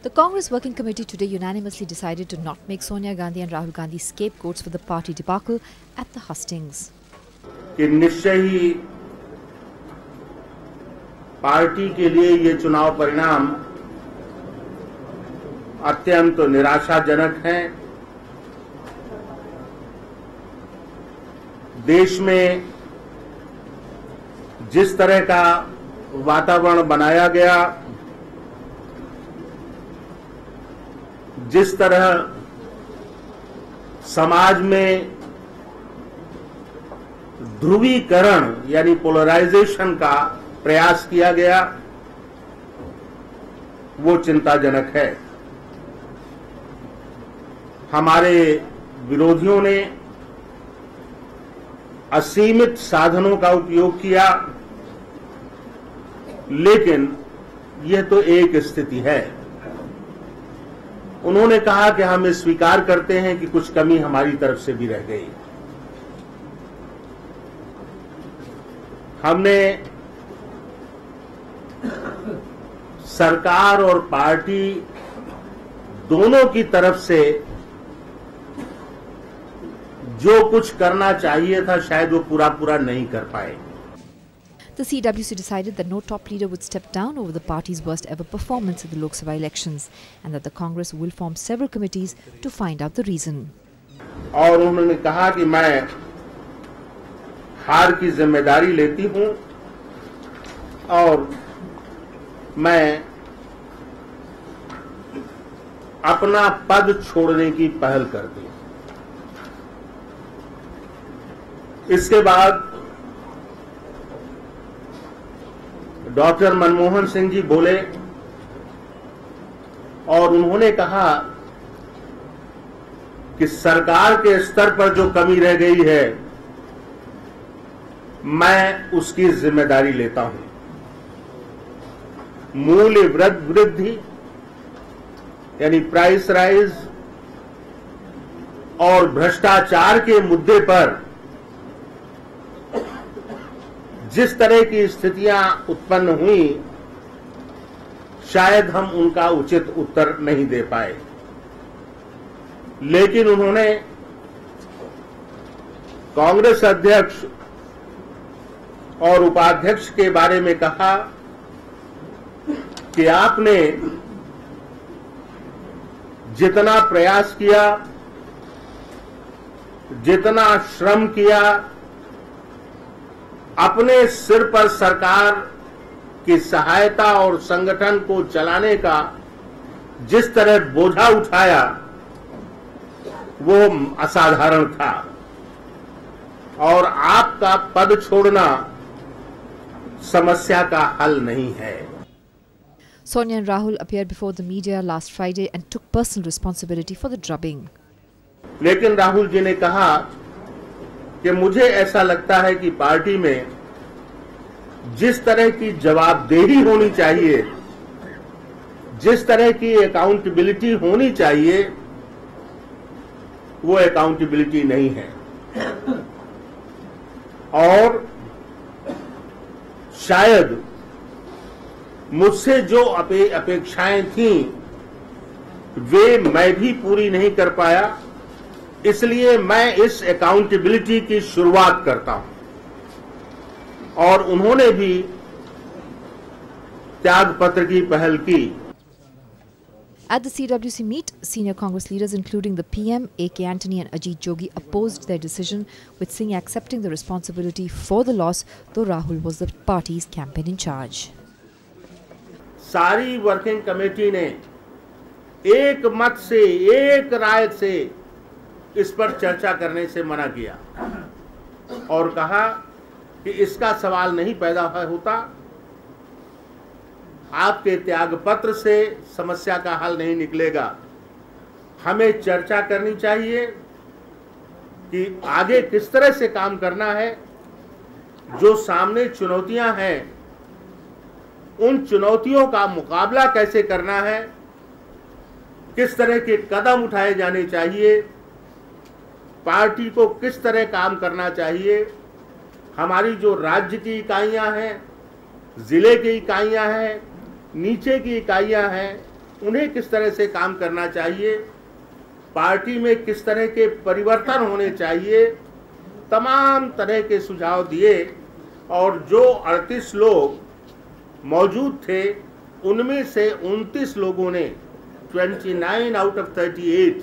The Congress Working Committee today unanimously decided to not make Sonia Gandhi and Rahul Gandhi scapegoats for the party debacle at the hustings. कि निश्चय ही party के लिए ये चुनाव परिणाम अत्यंत निराशाजनक है। देश में जिस तरह का वातावरण बनाया गया, जिस तरह समाज में ध्रुवीकरण यानी पोलराइजेशन का प्रयास किया गया, वो चिंताजनक है। हमारे विरोधियों ने असीमित साधनों का उपयोग किया, लेकिन यह तो एक स्थिति है। उन्होंने कहा कि हम स्वीकार करते हैं कि कुछ कमी हमारी तरफ से भी रह गई। हमने सरकार और पार्टी दोनों की तरफ से जो कुछ करना चाहिए था, शायद वो पूरा नहीं कर पाए। The CWC decided that no top leader would step down over the party's worst ever performance in the Lok Sabha elections and that the Congress will form several committees to find out the reason. और उन्होंने कहा कि मैं हार की जिम्मेदारी लेती हूं और मैं अपना पद छोड़ने की पहल करती हूं। इसके बाद डॉक्टर मनमोहन सिंह जी बोले और उन्होंने कहा कि सरकार के स्तर पर जो कमी रह गई है, मैं उसकी जिम्मेदारी लेता हूं। मूल्य वृद्धि यानी प्राइस राइज और भ्रष्टाचार के मुद्दे पर जिस तरह की स्थितियां उत्पन्न हुई, शायद हम उनका उचित उत्तर नहीं दे पाए, लेकिन उन्होंने कांग्रेस अध्यक्ष और उपाध्यक्ष के बारे में कहा कि आपने जितना प्रयास किया, जितना श्रम किया, अपने सिर पर सरकार की सहायता और संगठन को चलाने का जिस तरह बोझा उठाया, वो असाधारण था और आपका पद छोड़ना समस्या का हल नहीं है। Sonia and Rahul appeared before the media last Friday and took personal responsibility for the drubbing. लेकिन राहुल जी ने कहा कि मुझे ऐसा लगता है कि पार्टी में जिस तरह की जवाबदेही होनी चाहिए, जिस तरह की अकाउंटेबिलिटी होनी चाहिए, वो अकाउंटेबिलिटी नहीं है और शायद मुझसे जो अपेक्षाएं थीं, वे मैं भी पूरी नहीं कर पाया। इसलिए मैं इस अकाउंटेबिलिटी की शुरुआत करता हूं और उन्होंने भी त्यागपत्र की पहल की। At the CWC meet, senior Congress leaders including the PM, A.K. Antony and Ajit Jogi opposed their decision, with Singh accepting the responsibility for the loss, though Rahul was the party's campaign in charge. सारी working committee ने एक मत से, एक राय से इस पर चर्चा करने से मना किया और कहा कि इसका सवाल नहीं पैदा होता, आपके त्यागपत्र से समस्या का हल नहीं निकलेगा। हमें चर्चा करनी चाहिए कि आगे किस तरह से काम करना है, जो सामने चुनौतियां हैं, उन चुनौतियों का मुकाबला कैसे करना है, किस तरह के कदम उठाए जाने चाहिए, पार्टी को किस तरह काम करना चाहिए। हमारी जो राज्य की इकाइयां हैं, जिले की इकाइयां हैं, नीचे की इकाइयां हैं, उन्हें किस तरह से काम करना चाहिए, पार्टी में किस तरह के परिवर्तन होने चाहिए, तमाम तरह के सुझाव दिए और जो 38 लोग मौजूद थे उनमें से 29 लोगों ने 29 आउट ऑफ 38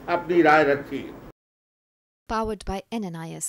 अपनी राय रखी। Powered by NNIS.